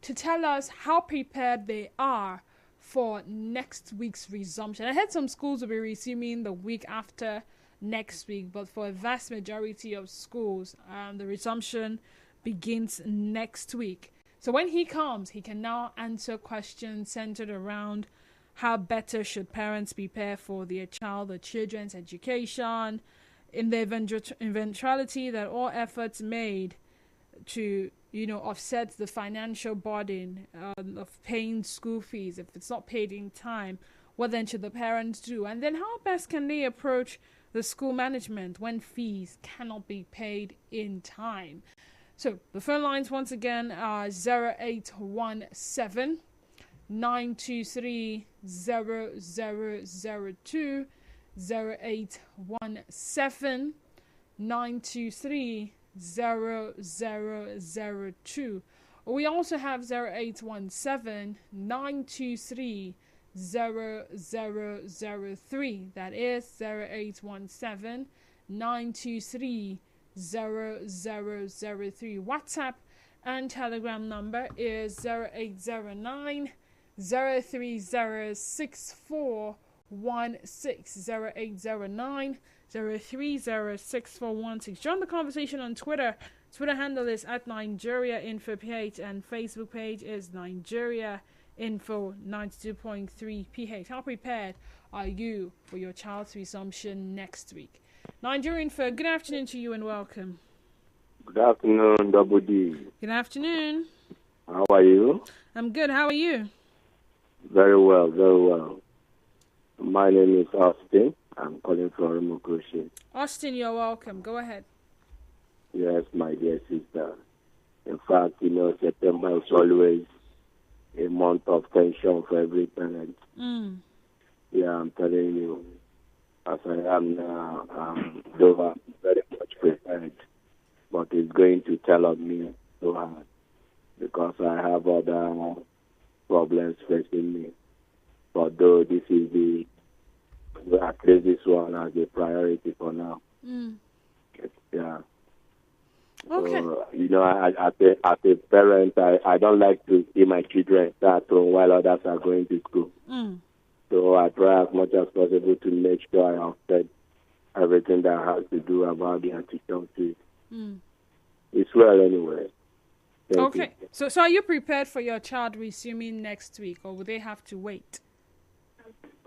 to tell us how prepared they are for next week's resumption. I heard some schools will be resuming the week after next week, but for a vast majority of schools, the resumption begins next week. So when he comes, he can now answer questions centered around how better should parents prepare for their child or children's education, in the eventuality that all efforts made to offset the financial burden of paying school fees, if it's not paid in time, what then should the parents do? And then how best can they approach the school management when fees cannot be paid in time? So the phone lines once again are 0817 923 0002, 0817 923 0002. We also have 0817 923 0003. That is 0817 923 0003. WhatsApp and Telegram number is 0809 0306416, 0809 0306416. Join the conversation on Twitter. Twitter handle is at Nigeria Info PH, and Facebook page is Nigeria Info 92.3 PH. How prepared are you for your child's resumption next week? Nigeria Info, good afternoon to you and welcome. Good afternoon, Double D. Good afternoon. How are you? I'm good. How are you? Very well, very well. My name is Austin. I'm calling from Nwogu. Austin, you're welcome. Go ahead. Yes, my dear sister. In fact, September is always a month of tension for every parent. Yeah, I'm telling you. As I am now, though I'm very much prepared, but it's going to tell on me so hard because I have other problems facing me. But though this is at least this one as a priority for now. Yeah. Okay. So, as a parent, I don't like to see my children start home while others are going to school. So I try as much as possible to make sure I have said everything that I have to do about the teaching fees. It's well anyway. Thank you. So are you prepared for your child resuming next week, or will they have to wait?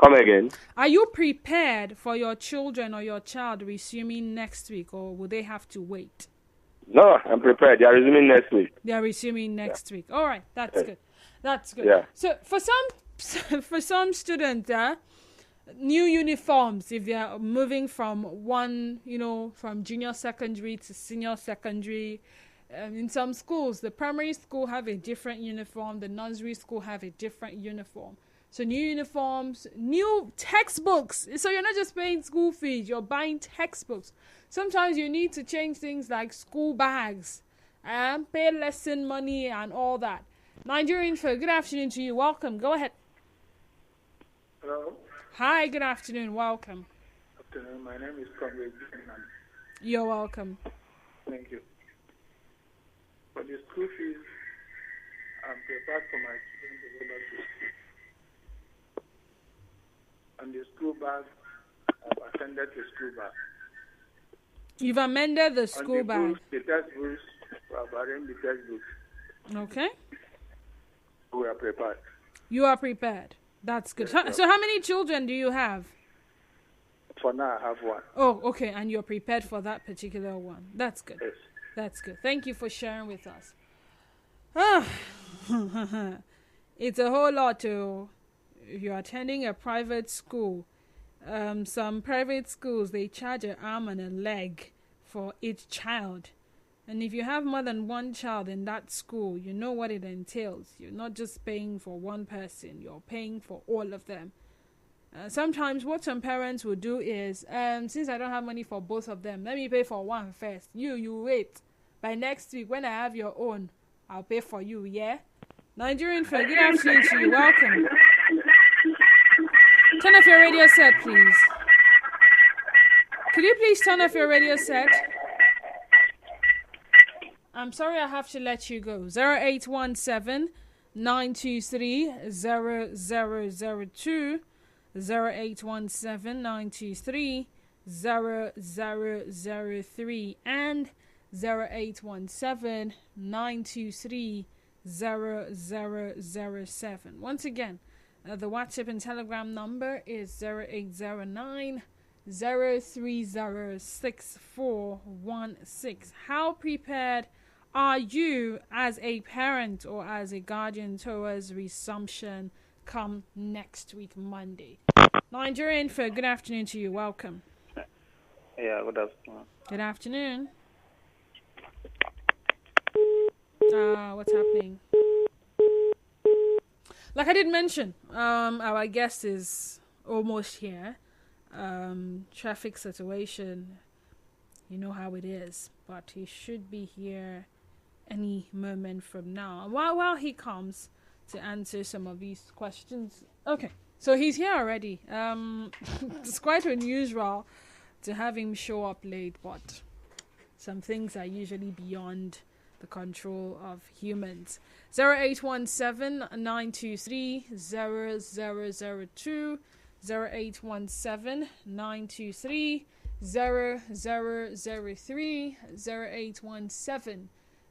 Come again. Are you prepared for your children or your child resuming next week, or will they have to wait? No, I'm prepared. They are resuming next week. They are resuming next week. All right, that's good. That's good. Yeah. So for some students, new uniforms, if they are moving from from junior secondary to senior secondary, in some schools, the primary school have a different uniform, the nursery school have a different uniform. So new uniforms, new textbooks. So you're not just paying school fees, you're buying textbooks. Sometimes you need to change things like school bags and pay lesson money and all that. Nigerian Info, good afternoon to you. Welcome. Go ahead. Hello. Hi, good afternoon. Welcome. Afternoon. My name is Comrade. You're welcome. Thank you. For the school fees, I'm prepared for my children to go back to school. And the school bag, I've attended the school bag. You've amended the school bag. Books, the textbooks, I've arranged the textbooks. Okay. We are prepared. You are prepared. That's good. Yes, so how many children do you have? For now, I have one. Oh, okay. And you're prepared for that particular one. That's good. Yes. That's good. Thank you for sharing with us. It's a whole lot if you're attending a private school. Some private schools, they charge an arm and a leg for each child. And if you have more than one child in that school, you know what it entails. You're not just paying for one person, you're paying for all of them. Sometimes what some parents will do is, since I don't have money for both of them, let me pay for one first. You wait. By next week, when I have your own, I'll pay for you, yeah? Nigerian friend, good afternoon to you. Welcome. Turn off your radio set, please. Could you please turn off your radio set? I'm sorry I have to let you go. 0817-923-0002, 0817-923-0003, and 0817-923-0007. Once again, the WhatsApp and Telegram number is 0809-030-6416. How prepared are you as a parent or as a guardian towards resumption come next week, Monday? Nigerian for good afternoon to you. Welcome. Yeah, good afternoon. Good afternoon. What's happening? Like I did mention, our guest is almost here. Traffic situation, you know how it is, but he should be here any moment from now. While he comes to answer some of these questions. Okay, so he's here already. It's quite unusual to have him show up late, but some things are usually beyond the control of humans. 0817-923-0002, 0817-923-0003,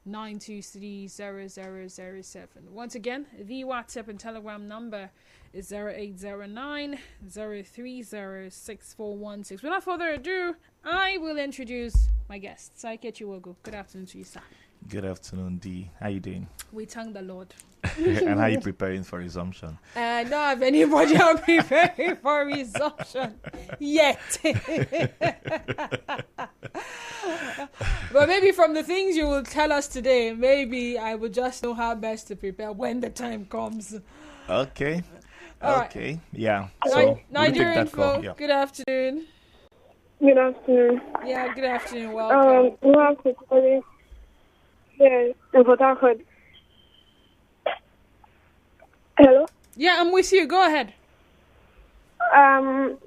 0817-923-0007. Once again, the WhatsApp and Telegram number is 0809-030-6416. Without further ado, I will introduce my guest, Ikechi Nwogu. Good afternoon to you, sir. Good afternoon, Dee. How you doing? We thank the Lord. And how are you preparing for resumption? I don't have anybody out preparing for resumption yet. But maybe from the things you will tell us today, maybe I will just know how best to prepare when the time comes. Okay. All okay. Right. Yeah. So Nigerian folk, yeah. Good afternoon. Good afternoon. Yeah, good afternoon. Welcome. We have to study here in Port Harcourt. Hello? Yeah, I'm with you. Go ahead. When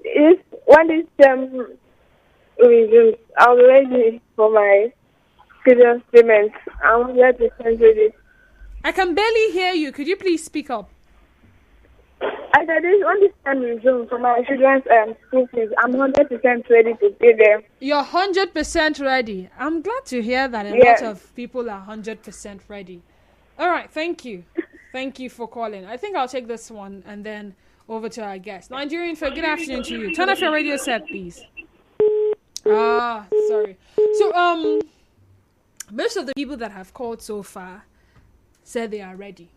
this resumes, I'll be ready for my previous payment. I'm 100% ready. I can barely hear you. Could you please speak up? I said this when this time resumes for my children's school fees, I'm 100% ready to pay them. You're 100% ready. I'm glad to hear that a lot of people are 100% ready. All right, thank you. Thank you for calling. I think I'll take this one and then over to our guest. Nigerian for good afternoon to you. Turn off your radio set, please. Sorry. So, most of the people that have called so far said they are ready.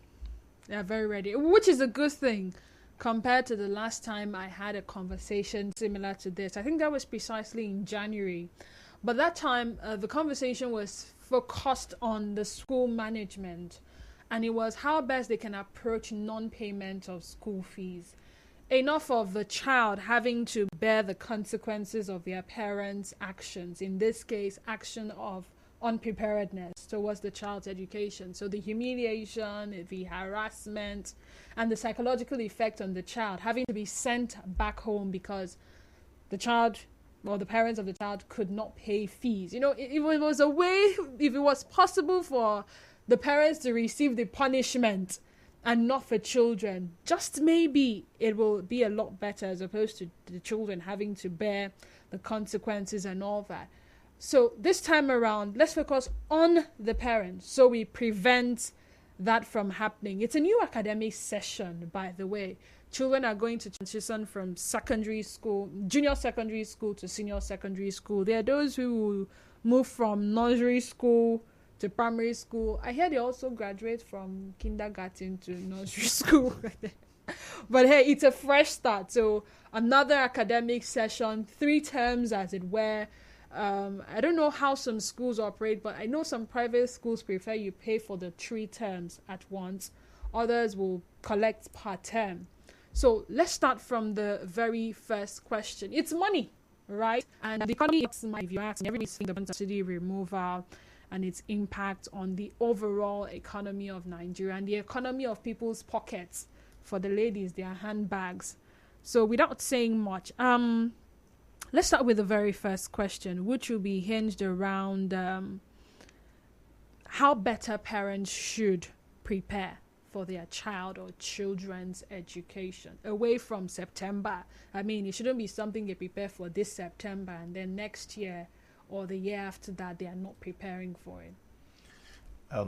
They are very ready, which is a good thing compared to the last time I had a conversation similar to this. I think that was precisely in January. But that time, the conversation was focused on the school management. And it was how best they can approach non-payment of school fees. Enough of the child having to bear the consequences of their parents' actions. In this case, action of unpreparedness towards the child's education. So the humiliation, the harassment, and the psychological effect on the child having to be sent back home because the child, well, the parents of the child could not pay fees. You know, it was a way, if it was possible for the parents to receive the punishment and not for children, just maybe it will be a lot better as opposed to the children having to bear the consequences and all that. So this time around, let's focus on the parents so we prevent that from happening. It's a new academic session, by the way. Children are going to transition from secondary school, junior secondary school to senior secondary school. There are those who will move from nursery school to primary school. I hear they also graduate from kindergarten to nursery school. But hey, it's a fresh start. So another academic session, 3 terms as it were. I don't know how some schools operate, but I know some private schools prefer you pay for the 3 terms at once. Others will collect per term. So let's start from the very first question. It's money, right? And the economy, if you ask me, everybody's seeing the subsidy removal and its impact on the overall economy of Nigeria and the economy of people's pockets. For the ladies, their handbags. So without saying much, let's start with the very first question, which will be hinged around how better parents should prepare for their child or children's education away from September. I mean, it shouldn't be something they prepare for this September and then next year or the year after that they are not preparing for it.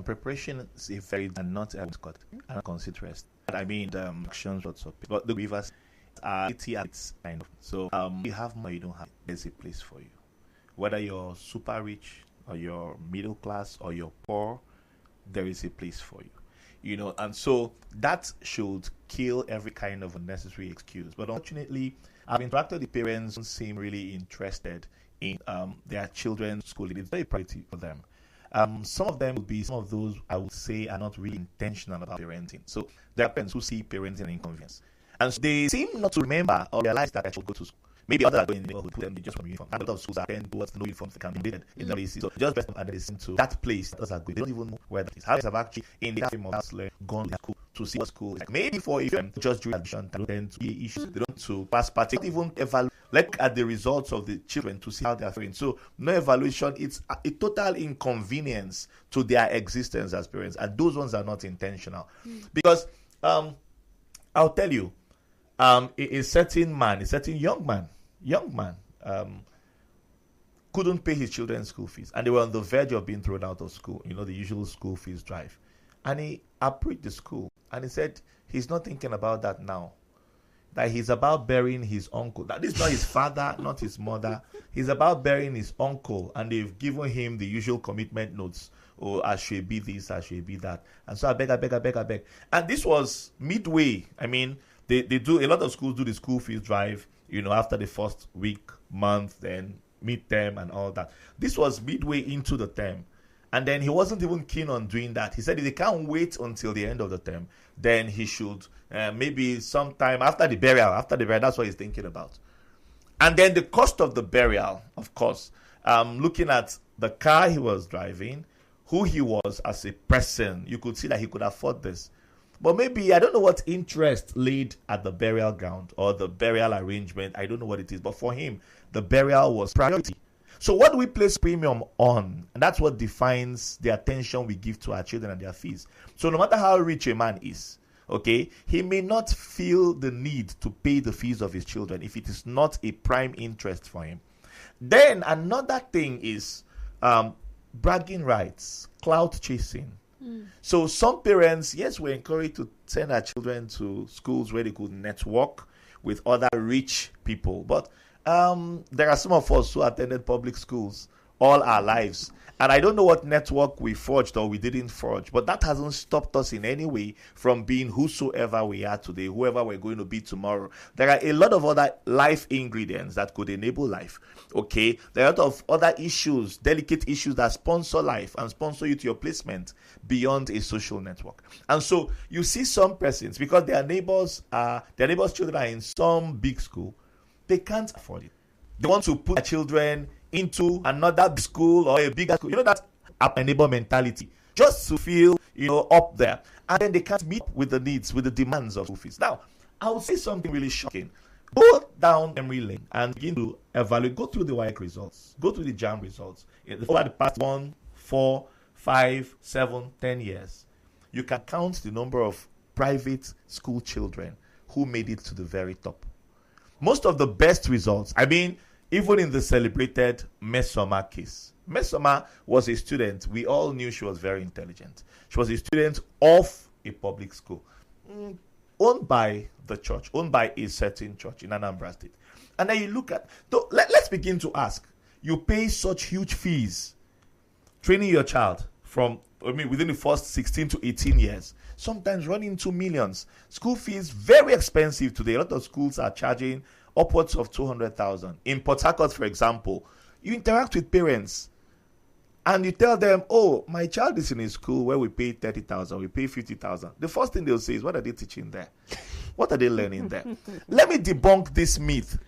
Preparation is a very not considerate. I mean, actions but the rivers are it's kind of so. You have more, you don't have. There's a place for you, whether you're super rich or you're middle class or you're poor. There is a place for you. And so that should kill every kind of unnecessary excuse. But unfortunately, I've interacted with parents who seem really interested in their children's schooling. It's very priority for them. Some of them would be some of those I would say are not really intentional about parenting. So there are parents who see parenting as inconvenience. And so they seem not to remember or realize that they should go to school. Maybe others are going in the neighborhood, put them just from uniform. And a lot of schools attend towards no uniforms they can be dated in the places. So just rest and listen to that place. Others are good. They don't even know where that is. How have actually in the frame of counselor gone to school to see what school is like. Maybe for if them just during admission time then to be issues. They don't to pass party, even evaluate. Look at the results of the children to see how they are faring. So no evaluation, it's a total inconvenience to their existence as parents. And those ones are not intentional. Because I'll tell you, a certain young man, couldn't pay his children's school fees, and they were on the verge of being thrown out of school. The usual school fees drive, and he approached the school and he said he's not thinking about that now. That he's about burying his uncle. That this is not his father, not his mother. He's about burying his uncle, and they've given him the usual commitment notes. Oh, I should be this, I should be that, and so I beg. And this was midway. I mean, they do a lot of schools do the school fees drive. After the first week, month, then mid-term and all that. This was midway into the term. And then he wasn't even keen on doing that. He said if they can't wait until the end of the term, then he should maybe sometime after the burial, that's what he's thinking about. And then the cost of the burial, of course, looking at the car he was driving, who he was as a person, you could see that he could afford this. But maybe, I don't know what interest laid at the burial ground or the burial arrangement. I don't know what it is. But for him, the burial was priority. So what do we place premium on? And that's what defines the attention we give to our children and their fees. So no matter how rich a man is, okay, he may not feel the need to pay the fees of his children if it is not a prime interest for him. Then another thing is bragging rights, clout chasing. So some parents, yes, we're encouraged to send our children to schools where they could network with other rich people. But there are some of us who attended public schools all our lives. And I don't know what network we forged or we didn't forge, but that hasn't stopped us in any way from being whosoever we are today, whoever we're going to be tomorrow. There are a lot of other life ingredients that could enable life. Okay, there are a lot of other issues, delicate issues that sponsor life and sponsor you to your placement beyond a social network. And so you see some persons, because their neighbors' children are in some big school, they can't afford it. They want to put their children into another school or a bigger school. That up and neighbor mentality, just to feel, up there. And then they can't meet with the needs, with the demands of school fees. Now, I would say something really shocking. Go down memory lane and begin to evaluate, go through the WAEC results, go through the JAM results. Over the past 1, 4, 5, 7, 10 years, you can count the number of private school children who made it to the very top. Most of the best results, even in the celebrated Mesoma case. Mesoma was a student. We all knew she was very intelligent. She was a student of a public school, owned by the church, owned by a certain church in Anambra State. And then you look at, let's begin to ask, you pay such huge fees, training your child from, within the first 16 to 18 years, sometimes running into millions. School fees, very expensive today. A lot of schools are charging upwards of 200,000. In Port Harcourt, for example, you interact with parents and you tell them, oh, my child is in a school where we pay 30,000, we pay 50,000. The first thing they'll say is, what are they teaching there? What are they learning there? Let me debunk this myth.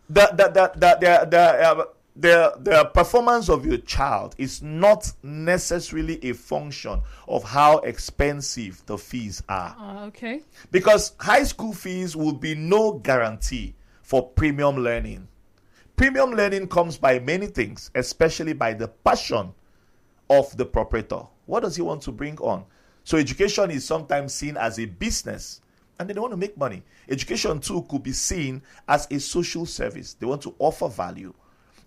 The performance of your child is not necessarily a function of how expensive the fees are. Okay. Because high school fees will be no guarantee for premium learning. Premium learning comes by many things, especially by the passion of the proprietor. What does he want to bring on? So education is sometimes seen as a business, and they don't want to make money. Education too could be seen as a social service. They want to offer value.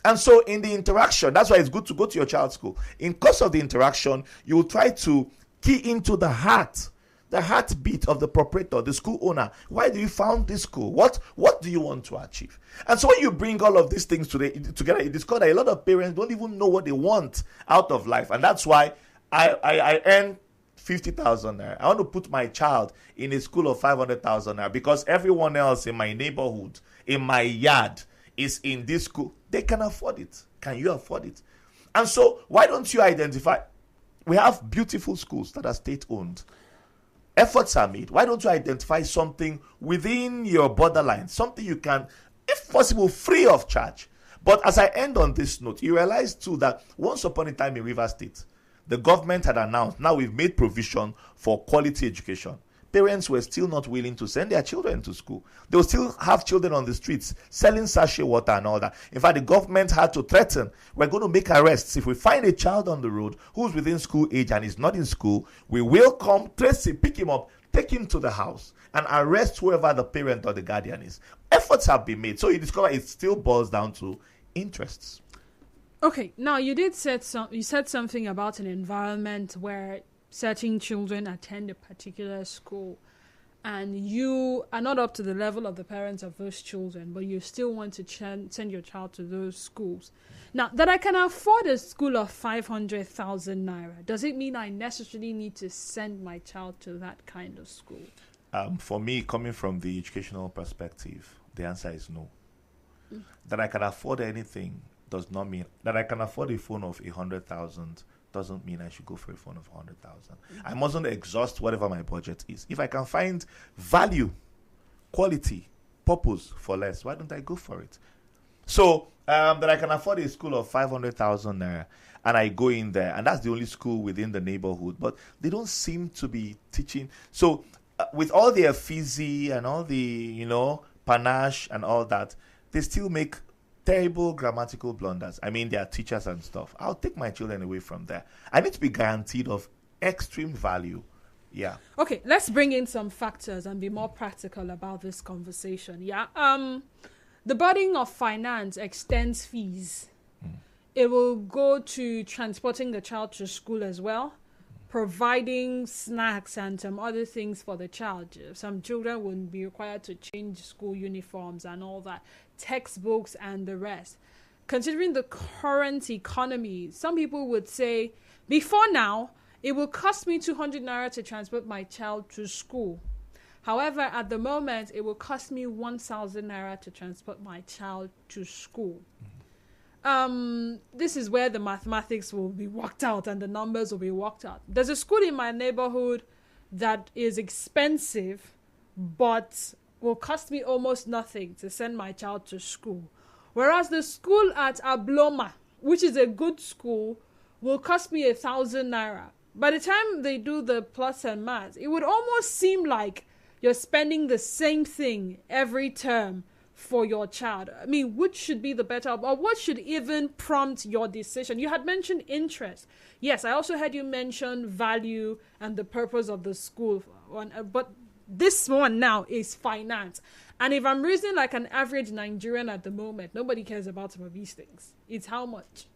And so in the interaction, that's why it's good to go to your child's school. In course of the interaction, you will try to key into the heartbeat of the proprietor, the school owner. Why do you found this school? What do you want to achieve? And so when you bring all of these things together, you discover that a lot of parents don't even know what they want out of life. And that's why I earn 50,000 naira. I want to put my child in a school of 500,000 naira because everyone else in my neighborhood, in my yard, is in this school. They can afford it. Can you afford it? And so why don't you identify? We have beautiful schools that are state-owned. Efforts are made. Why don't you identify something within your borderline, something you can, if possible, free of charge? But as I end on this note, you realize too that once upon a time in Rivers State, the government had announced, now we've made provision for quality education. Parents were still not willing to send their children to school. They will still have children on the streets selling sachet water and all that. In fact, the government had to threaten, we're going to make arrests. If we find a child on the road who's within school age and is not in school, we will come, trace him, pick him up, take him to the house and arrest whoever the parent or the guardian is. Efforts have been made. So you discover it still boils down to interests. Okay, now you said something about an environment where certain children attend a particular school and you are not up to the level of the parents of those children, but you still want to send your child to those schools. Now, that I can afford a school of 500,000 naira, does it mean I necessarily need to send my child to that kind of school? For me, coming from the educational perspective, the answer is no. That I can afford anything does not mean that I can afford a phone of 100,000 doesn't mean I should go for a phone of 100,000. I mustn't exhaust whatever my budget is. If I can find value, quality, purpose for less, why don't I go for it? So that I can afford a school of 500,000 naira and I go in there, and that's the only school within the neighborhood, but they don't seem to be teaching. So with all their fizzy and all the, panache and all that, they still make terrible grammatical blunders. I mean, they are teachers and stuff. I'll take my children away from there. I need to be guaranteed of extreme value. Yeah. Okay, let's bring in some factors and be more practical about this conversation. Yeah. The burden of finance extends fees. It will go to transporting the child to school as well, providing snacks and some other things for the child. Some children will be required to change school uniforms and all that, textbooks and the rest. Considering the current economy, some people would say, before now, it will cost me 200 naira to transport my child to school. However, at the moment, it will cost me 1,000 naira to transport my child to school. This is where the mathematics will be worked out and the numbers will be worked out. There's a school in my neighborhood that is expensive, but will cost me almost nothing to send my child to school. Whereas the school at Abloma, which is a good school, will cost me 1,000 naira. By the time they do the plus and math, it would almost seem like you're spending the same thing every term for your child. I mean, which should be the better, or what should even prompt your decision? You had mentioned interest. Yes, I also heard you mention value and the purpose of the school. But this one now is finance. And if I'm reasoning like an average Nigerian at the moment, nobody cares about some of these things. It's how much.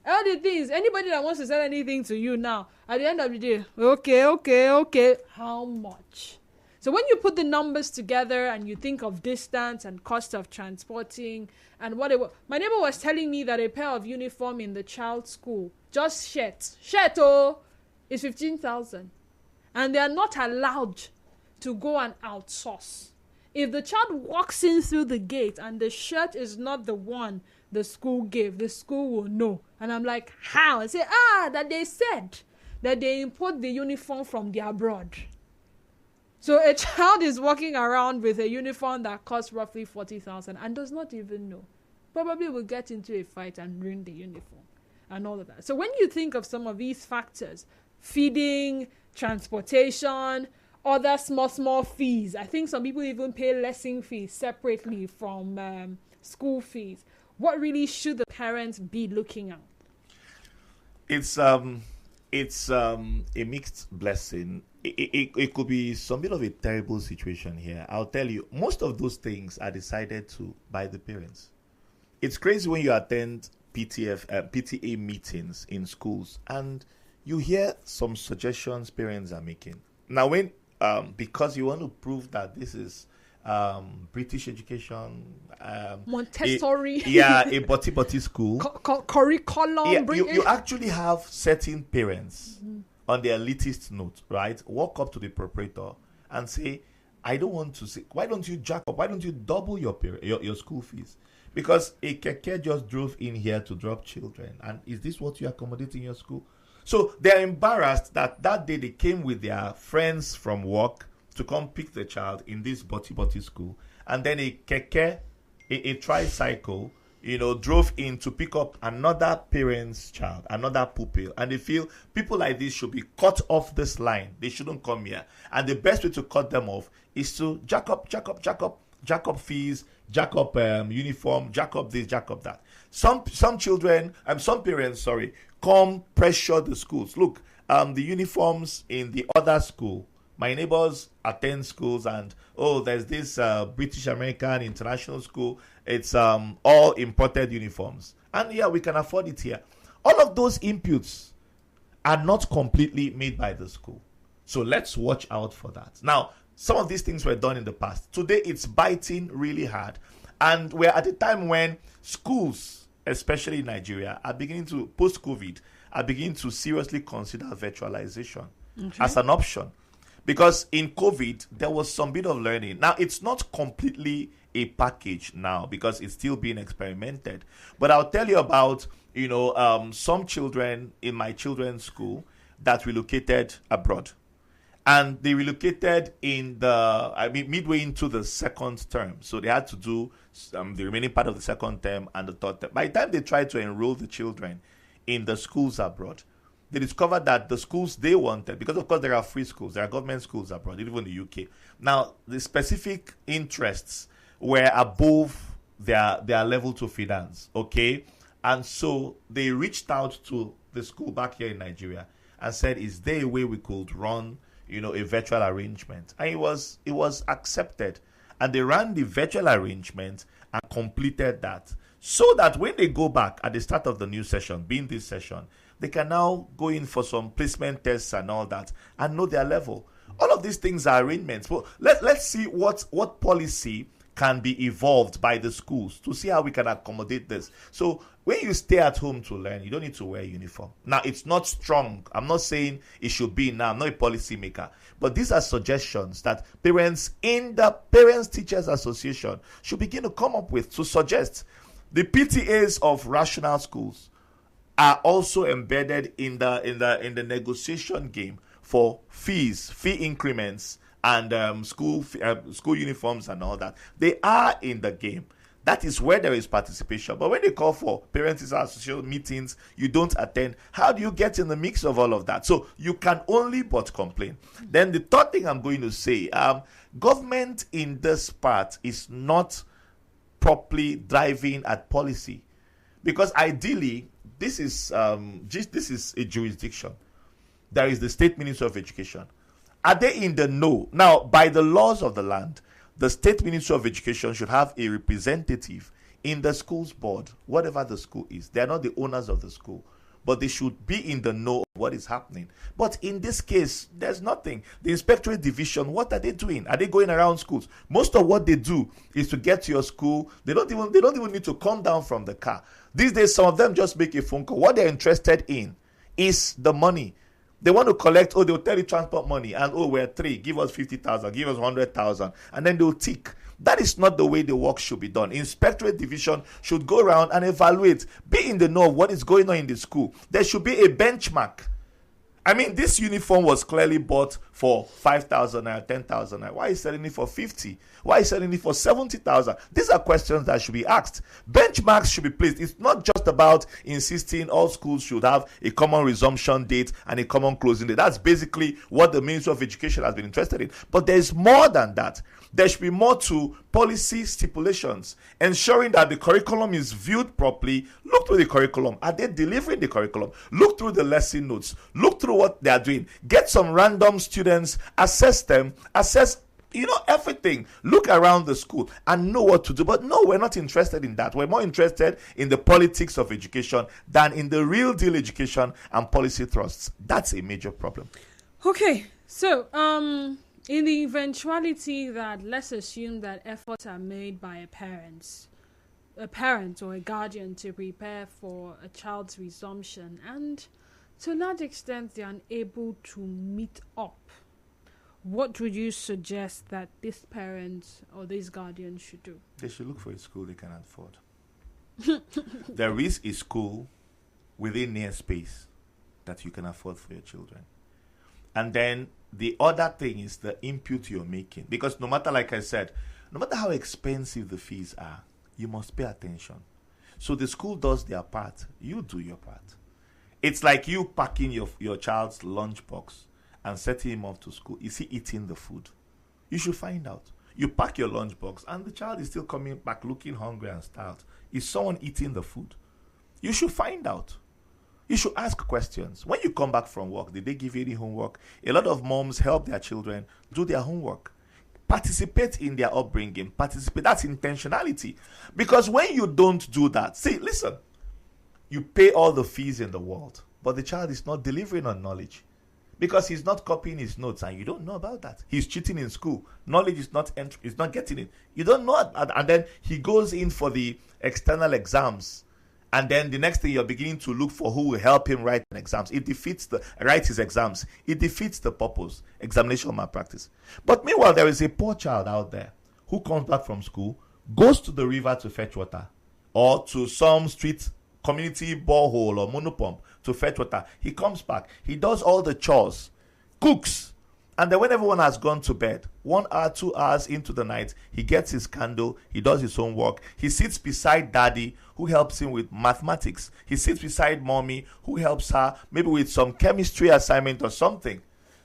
All the things, anybody that wants to sell anything to you now, at the end of the day, okay, how much? So when you put the numbers together and you think of distance and cost of transporting and whatever, my neighbor was telling me that a pair of uniform in the child's school, just shirt is 15,000, and they are not allowed to go and outsource. If the child walks in through the gate and the shirt is not the one the school gave, the school will know. And I'm like, how? I say, that they said that they import the uniform from the abroad. So a child is walking around with a uniform that costs roughly 40,000 and does not even know. Probably will get into a fight and ruin the uniform and all of that. So when you think of some of these factors, feeding, transportation, other small fees, I think some people even pay lesson fees separately from school fees. What really should the parents be looking at? it's a mixed blessing. It could be some bit of a terrible situation here. I'll tell you, most of those things are decided to by the parents. It's crazy when you attend PTA meetings in schools and you hear some suggestions parents are making. Now, when because you want to prove that this is British education, Montessori, a body school, curriculum. Yeah, you actually have certain parents on their elitist note, right? Walk up to the proprietor and say, "I don't want to say. Why don't you jack up? Why don't you double your school fees? Because a keke just drove in here to drop children, and is this what you accommodate in your school?" So they're embarrassed that day they came with their friends from work to come pick the child in this body school, and then a keke, a tricycle, drove in to pick up another parent's child, another pupil, and they feel people like this should be cut off this line. They shouldn't come here, and the best way to cut them off is to jack up fees, jack up uniform, jack up this, jack up that. Some parents, come pressure the schools. Look, the uniforms in the other school. My neighbors attend schools, and there's this British American international school. It's all imported uniforms, and yeah, we can afford it here. All of those inputs are not completely made by the school, so let's watch out for that. Now, some of these things were done in the past. Today, it's biting really hard, and we're at a time when schools, especially in Nigeria, are beginning to post-COVID, are beginning to seriously consider virtualization as an option. Because in COVID, there was some bit of learning. Now, it's not completely a package now because it's still being experimented. But I'll tell you about, some children in my children's school that relocated abroad. And they relocated midway into the second term. So they had to do the remaining part of the second term and the third term. By the time they tried to enroll the children in the schools abroad, they discovered that the schools they wanted, because of course there are free schools, there are government schools abroad, even in the UK. Now, the specific interests were above their level to finance, okay? And so they reached out to the school back here in Nigeria and said, is there a way we could run, a virtual arrangement? And it was accepted. And they ran the virtual arrangement and completed that. So that when they go back at the start of the new session, being this session, they can now go in for some placement tests and all that and know their level. All of these things are arrangements. But let's see what policy can be evolved by the schools to see how we can accommodate this. So when you stay at home to learn, you don't need to wear a uniform. Now, it's not strong. I'm not saying it should be now. I'm not a policy maker. But these are suggestions that parents in the Parents Teachers Association should begin to come up with to suggest. The PTAs of rational schools are also embedded in the negotiation game for fee increments and school uniforms and all that. They are in the game. That is where there is participation. But when they call for parents' association meetings, you don't attend. How do you get in the mix of all of that? So you can only but complain. Then the third thing I'm going to say, government in this part is not properly driving at policy, because ideally this is a jurisdiction. There is the State Ministry of Education. Are they in the know? Now, by the laws of the land, the State Ministry of Education should have a representative in the school's board, whatever the school is. They are not the owners of the school, but they should be in the know of what is happening. But in this case, there's nothing. The Inspectorate Division, what are they doing? Are they going around schools? Most of what they do is to get to your school. They don't even need to come down from the car. These days, some of them just make a phone call. What they're interested in is the money. They want to collect, they'll tell you transport money, and we're 3, give us 50,000, give us 100,000, and then they'll tick. That is not the way the work should be done. Inspectorate Division should go around and evaluate, be in the know of what is going on in the school. There should be a benchmark. I mean, this uniform was clearly bought for 5,000 naira, 10,000 naira. Why are you selling it for 50? Why are you selling it for 70,000? These are questions that should be asked. Benchmarks should be placed. It's not just about insisting all schools should have a common resumption date and a common closing date. That's basically what the Ministry of Education has been interested in. But there's more than that. There should be more to policy stipulations, ensuring that the curriculum is viewed properly. Look through the curriculum. Are they delivering the curriculum? Look through the lesson notes. Look through what they are doing. Get some random students, assess them, assess everything. Look around the school and know what to do. But no, we're not interested in that. We're more interested in the politics of education than in the real deal education and policy thrusts. That's a major problem. Okay, so in the eventuality that, let's assume that efforts are made by a parent or a guardian to prepare for a child's resumption, and to a large extent they are unable to meet up, what would you suggest that this parent or this guardian should do? They should look for a school they can afford. There is a school within near space that you can afford for your children. And then the other thing is the input you're making. Because no matter, like I said, no matter how expensive the fees are, you must pay attention. So the school does their part. You do your part. It's like you packing your child's lunchbox and setting him off to school. Is he eating the food? You should find out. You pack your lunchbox and the child is still coming back looking hungry and starved. Is someone eating the food? You should find out. You should ask questions. When you come back from work, did they give you any homework? A lot of moms help their children do their homework. Participate in their upbringing. Participate. That's intentionality. Because when you don't do that, see, listen, you pay all the fees in the world, but the child is not delivering on knowledge because he's not copying his notes, and you don't know about that. He's cheating in school. Knowledge is not getting it. You don't know, and then he goes in for the external exams. And then the next thing, you're beginning to look for who will help him write exams. Write his exams. It defeats the purpose. Examination malpractice. But meanwhile, there is a poor child out there who comes back from school, goes to the river to fetch water, or to some street community borehole or monopump to fetch water. He comes back. He does all the chores, cooks. And then when everyone has gone to bed, 1 hour, 2 hours into the night, he gets his candle, he does his homework, he sits beside daddy who helps him with mathematics. He sits beside mommy who helps her maybe with some chemistry assignment or something.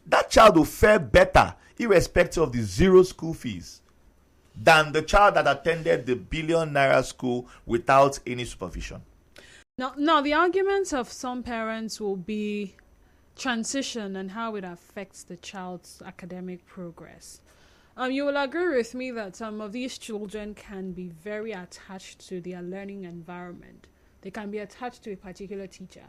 That child will fare better, irrespective of the zero school fees, than the child that attended the billion naira school without any supervision. Now the arguments of some parents will be transition and how it affects the child's academic progress. You will agree with me that some of these children can be very attached to their learning environment. They can be attached to a particular teacher.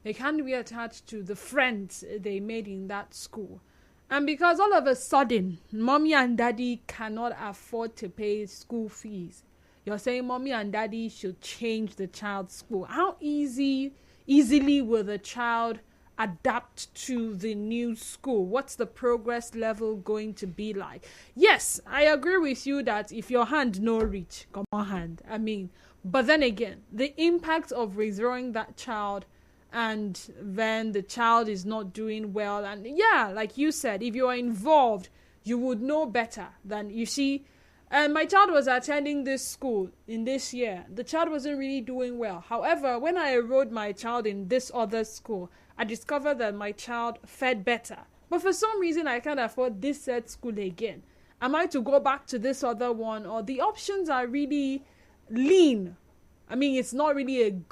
They can be attached to the friends they made in that school. And because all of a sudden, mommy and daddy cannot afford to pay school fees, you're saying mommy and daddy should change the child's school. How easily will the child adapt to the new school? What's the progress level going to be like? Yes, I agree with you that if your hand no reach, come on hand. But then again, the impact of withdrawing that child, and then the child is not doing well, and yeah, like you said, if you are involved, you would know better than you see. And my child was attending this school in this year. The child wasn't really doing well. However, when I enrolled my child in this other school, I discovered that my child fared better. But for some reason, I can't afford this said school again. Am I to go back to this other one? Or the options are really lean. It's not really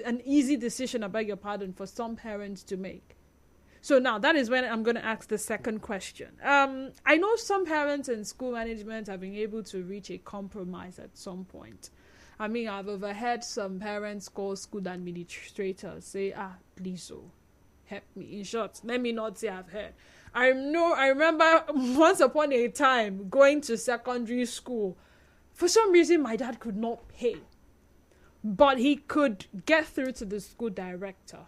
an easy decision, I beg your pardon, for some parents to make. So now that is when I'm going to ask the second question. I know some parents and school management have been able to reach a compromise at some point. I've overheard some parents call school administrators, say, please, help me. In short, let me not say I've heard. I remember once upon a time going to secondary school. For some reason, my dad could not pay. But he could get through to the school director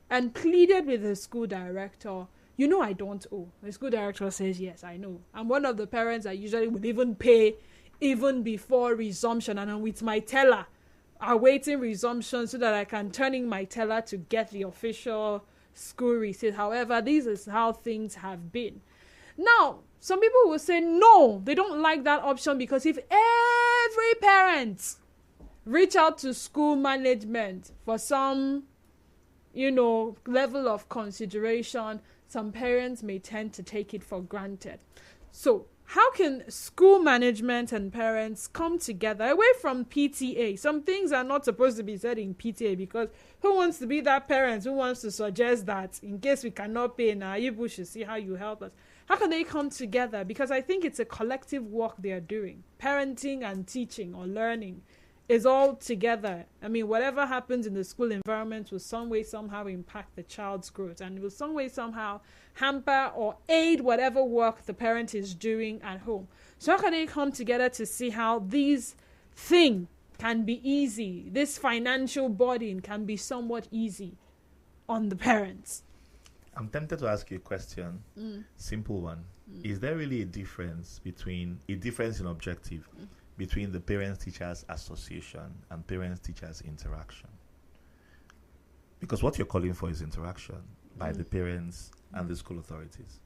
and pleaded with the school director, I don't owe. The school director says, yes, I know. I'm one of the parents that usually would even pay even before resumption, and I'm with my teller awaiting resumption so that I can turn in my teller to get the official school reset. However, this is how things have been. Now, some people will say no, they don't like that option, because if every parent reach out to school management for some, level of consideration, some parents may tend to take it for granted. So, how can school management and parents come together away from PTA? Some things are not supposed to be said in PTA, because who wants to be that parent who wants to suggest that in case we cannot pay now, you should see how you help us? How can they come together? Because I think it's a collective work they are doing. Parenting and teaching or learning is all together. I mean, whatever happens in the school environment will some way, somehow impact the child's growth, and will some way, somehow hamper or aid whatever work the parent is doing at home. So how can they come together to see how these things can be easy? This financial burden can be somewhat easy on the parents. I'm tempted to ask you a question. Simple one. Is there really a difference in objective between the Parents-Teachers Association and Parents-Teachers Interaction? Because what you're calling for is interaction by the parents and the school authorities.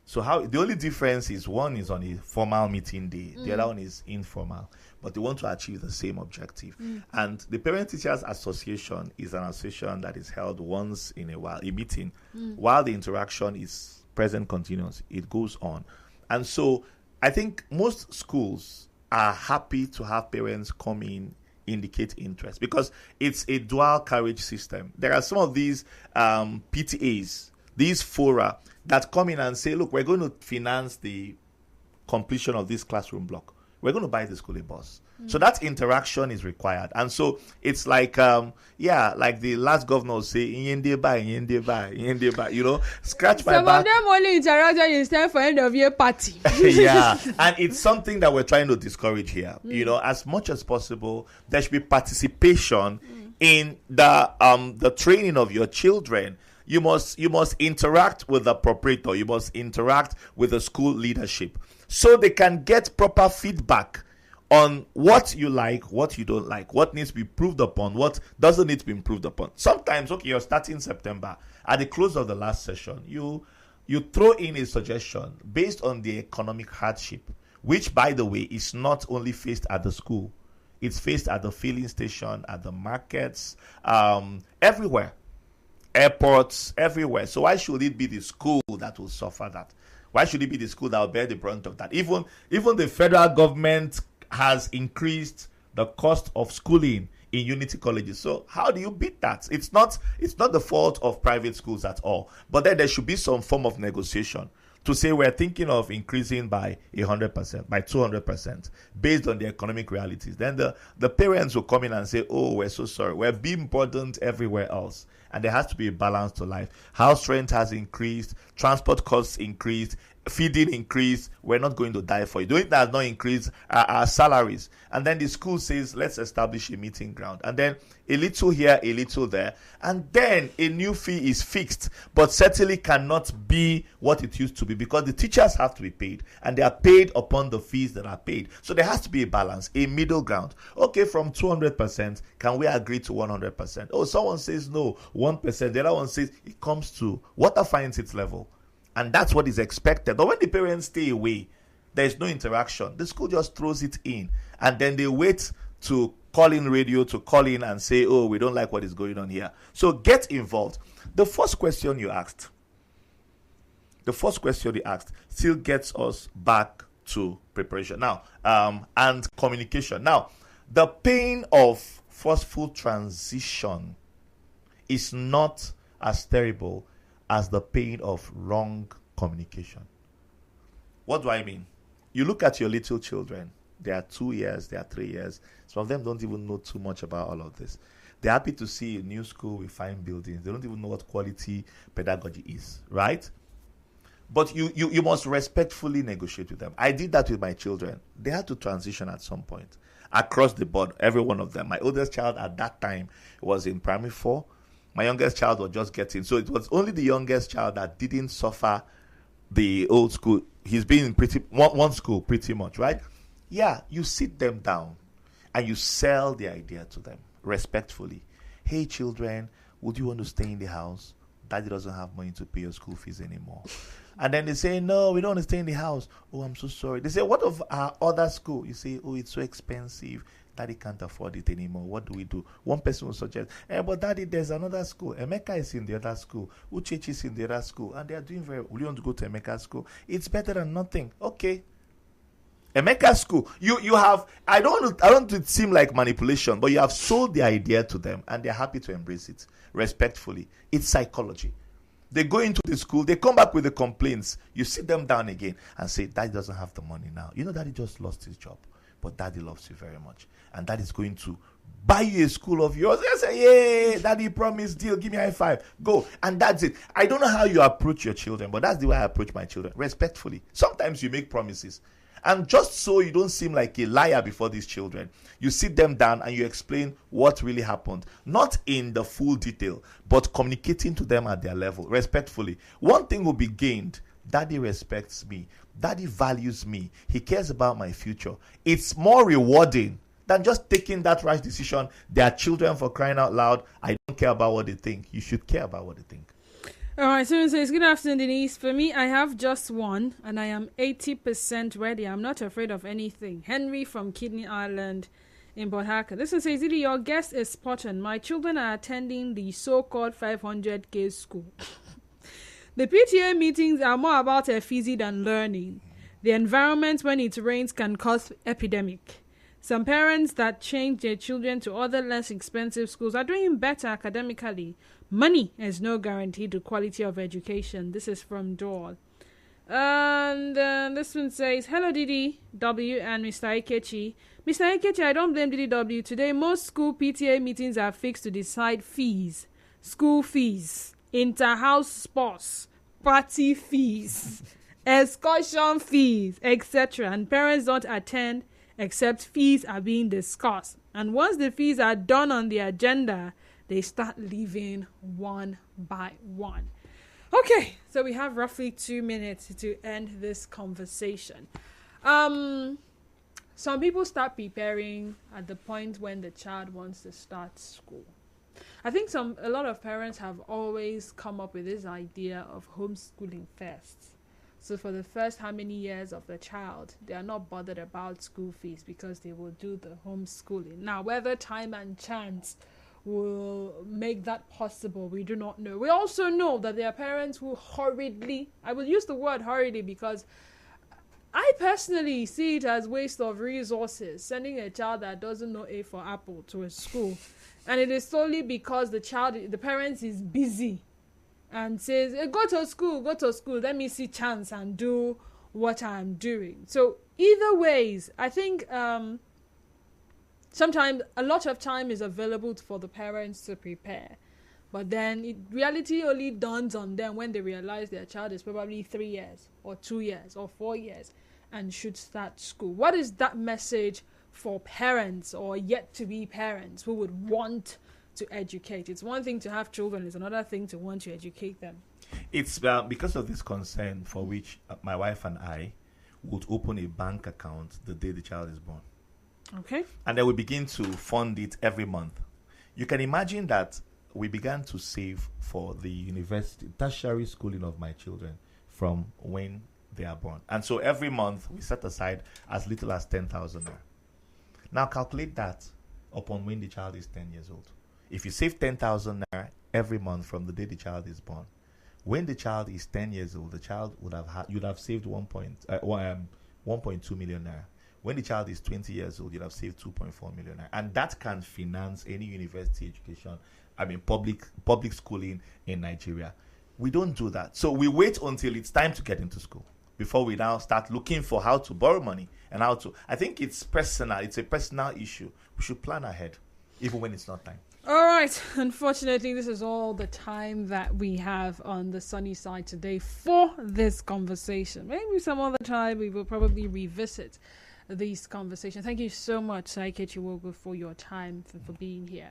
So the only difference is one is on a formal meeting day, the other one is informal, but they want to achieve the same objective. And the Parents-Teachers Association is an association that is held once in a while, a meeting, while the interaction is present continuous. It goes on. And so I think most schools are happy to have parents come in, indicate interest, because it's a dual carriage system. There are some of these PTAs, these fora, that come in and say, look, we're going to finance the completion of this classroom block. We're going to buy the school a bus. So that interaction is required. And so it's like, like the last governor will say, scratch my back. Some of them only interaction is time for end of year party. Yeah, and it's something that we're trying to discourage here. As much as possible, there should be participation in the training of your children. You must interact with the proprietor. You must interact with the school leadership, so they can get proper feedback on what you like, what you don't like, what needs to be improved upon, what doesn't need to be improved upon. Sometimes, you're starting September. At the close of the last session, you throw in a suggestion based on the economic hardship, which, by the way, is not only faced at the school. It's faced at the filling station, at the markets, everywhere. Airports, everywhere. So why should it be the school that will suffer that? Why should it be the school that will bear the brunt of that? Even the federal government has increased the cost of schooling in unity colleges. So how do you beat that? It's not the fault of private schools at all. But then there should be some form of negotiation to say we're thinking of increasing by 100%, by 200%, based on the economic realities. Then the parents will come in and say, oh, we're so sorry. We're being burdened everywhere else. And there has to be a balance to life. House rent has increased, transport costs increased, feeding increased. We're not going to die for it. The only thing that has not increased are our salaries. And then the school says, let's establish a meeting ground. And then a little here, a little there. And then a new fee is fixed, but certainly cannot be what it used to be, because the teachers have to be paid, and they are paid upon the fees that are paid. So there has to be a balance, a middle ground. Okay, from 200%, can we agree to 100%? Oh, someone says no, 1%. The other one says it comes to water finds its level. And that's what is expected. But when the parents stay away, there is no interaction. The school just throws it in, and then they wait to call in radio, to call in and say, oh, we don't like what is going on here. So get involved. The first question you asked still gets us back to preparation now, and communication. Now, the pain of forceful transition is not as terrible as the pain of wrong communication. What do I mean? You look at your little children. They are 2 years, they are 3 years. Some of them don't even know too much about all of this. They're happy to see a new school with fine buildings. They don't even know what quality pedagogy is, right? But you must respectfully negotiate with them. I did that with my children. They had to transition at some point across the board, every one of them. My oldest child at that time was in primary 4. My youngest child was just getting. So it was only the youngest child that didn't suffer the old school. He's been in one school pretty much, right? Yeah, you sit them down and you sell the idea to them respectfully. Hey, children, would you want to stay in the house? daddy doesn't have money to pay your school fees anymore. And then they say, no, we don't want to stay in the house. Oh, I'm so sorry. They say, what of our other school? You say, oh, it's so expensive. Daddy can't afford it anymore. What do we do? One person will suggest, but daddy, there's another school. Emeka is in the other school. Uchechi is in the other school. And they are doing very well. Will you want to go to Emeka's school? It's better than nothing. Okay. Emeka school, you have, I don't want it to seem like manipulation, but you have sold the idea to them and they're happy to embrace it respectfully. It's psychology. They go into the school, they come back with the complaints. You sit them down again and say, daddy doesn't have the money now. You know, daddy just lost his job, but daddy loves you very much. And daddy's going to buy you a school of yours. They say, yay, daddy promised, deal, give me a high five, go. And that's it. I don't know how you approach your children, but that's the way I approach my children, respectfully. Sometimes you make promises. And just so you don't seem like a liar before these children, you sit them down and you explain what really happened. Not in the full detail, but communicating to them at their level, respectfully. One thing will be gained. Daddy respects me. Daddy values me. He cares about my future. It's more rewarding than just taking that rash decision. They are children, for crying out loud. I don't care about what they think. You should care about what they think. All right, so says, good afternoon, Denise. For me, I have just one, and I am 80% ready. I'm not afraid of anything. Henry from Kidney Island in Port Harcourt. This one says, Didi, your guest is spot on. My children are attending the so-called 500K school. The PTA meetings are more about effigy than learning. The environment when it rains can cause epidemic. Some parents that change their children to other less expensive schools are doing better academically. Money is no guarantee to quality of education. This is from Doll. And this one says, hello Didi W and Mr. Ikechi. Mr. Ikechi, I don't blame Didi W. Today, most school PTA meetings are fixed to decide fees, school fees, inter-house sports, party fees, excursion fees, etc. And parents don't attend except fees are being discussed. And once the fees are done on the agenda, they start leaving one by one. Okay, so we have roughly 2 minutes to end this conversation. Some people start preparing at the point when the child wants to start school. I think a lot of parents have always come up with this idea of homeschooling first. So for the first how many years of the child, they are not bothered about school fees because they will do the homeschooling. Now, whether time and chance will make that possible, we do not know. We also know that there are parents who hurriedly, I will use the word hurriedly because I personally see it as waste of resources, sending a child that doesn't know A for apple to a school. And it is solely because the parent is busy and says, hey, go to school, let me see chance and do what I'm doing. So either ways, I think sometimes a lot of time is available for the parents to prepare. But then reality only dawns on them when they realize their child is probably 3 years or 2 years or 4 years and should start school. What is that message for parents or yet to be parents who would want to educate? It's one thing to have children, it's another thing to want to educate them. It's because of this concern for which my wife and I would open a bank account the day the child is born. Okay. And then we begin to fund it every month. You can imagine that we began to save for the university, tertiary schooling of my children from when they are born. And so every month we set aside as little as 10,000 naira. Now calculate that upon when the child is 10 years old. If you save 10,000 naira every month from the day the child is born, when the child is 10 years old, the child would have you'd have saved 1.2 million naira. When the child is 20 years old, you'd have saved 2.4 million naira. And that can finance any university education, public schooling in Nigeria. We don't do that. So we wait until it's time to get into school before we now start looking for how to borrow money and how to. I think it's personal. It's a personal issue. We should plan ahead, even when it's not time. All right. Unfortunately, this is all the time that we have on the sunny side today for this conversation. Maybe some other time we will probably revisit these conversations. Thank you so much, Ikechi Nwogu, for your time, for being here.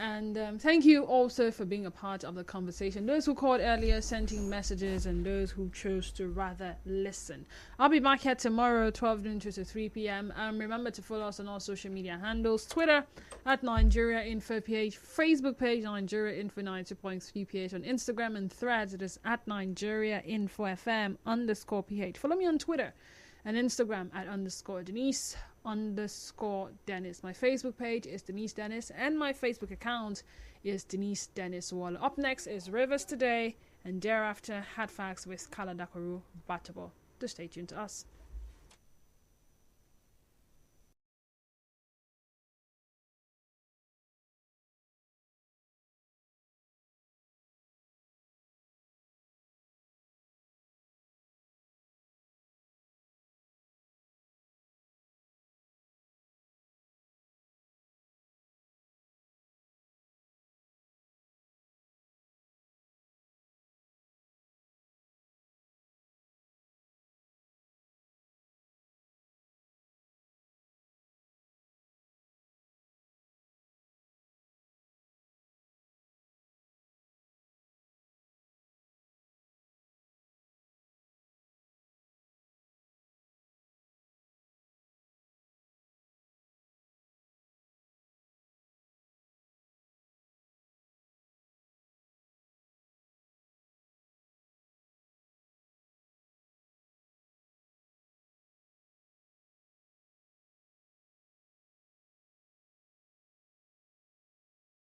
And thank you also for being a part of the conversation. Those who called earlier, sending messages, and those who chose to rather listen. I'll be back here tomorrow, 12 noon to 3 p.m. Remember to follow us on all social media handles. Twitter at Nigeria Info PH. Facebook page Nigeria Info 92.3 PH. On Instagram and Threads, it is at Nigeria Info FM _PH. Follow me on Twitter and Instagram at _Denise _Dennis. My Facebook page is Denise Dennis, and my Facebook account is Denise Dennis Waller. Up next is Rivers Today, and thereafter Hard Facts with Kala Dakaru Batabo. Just stay tuned to us.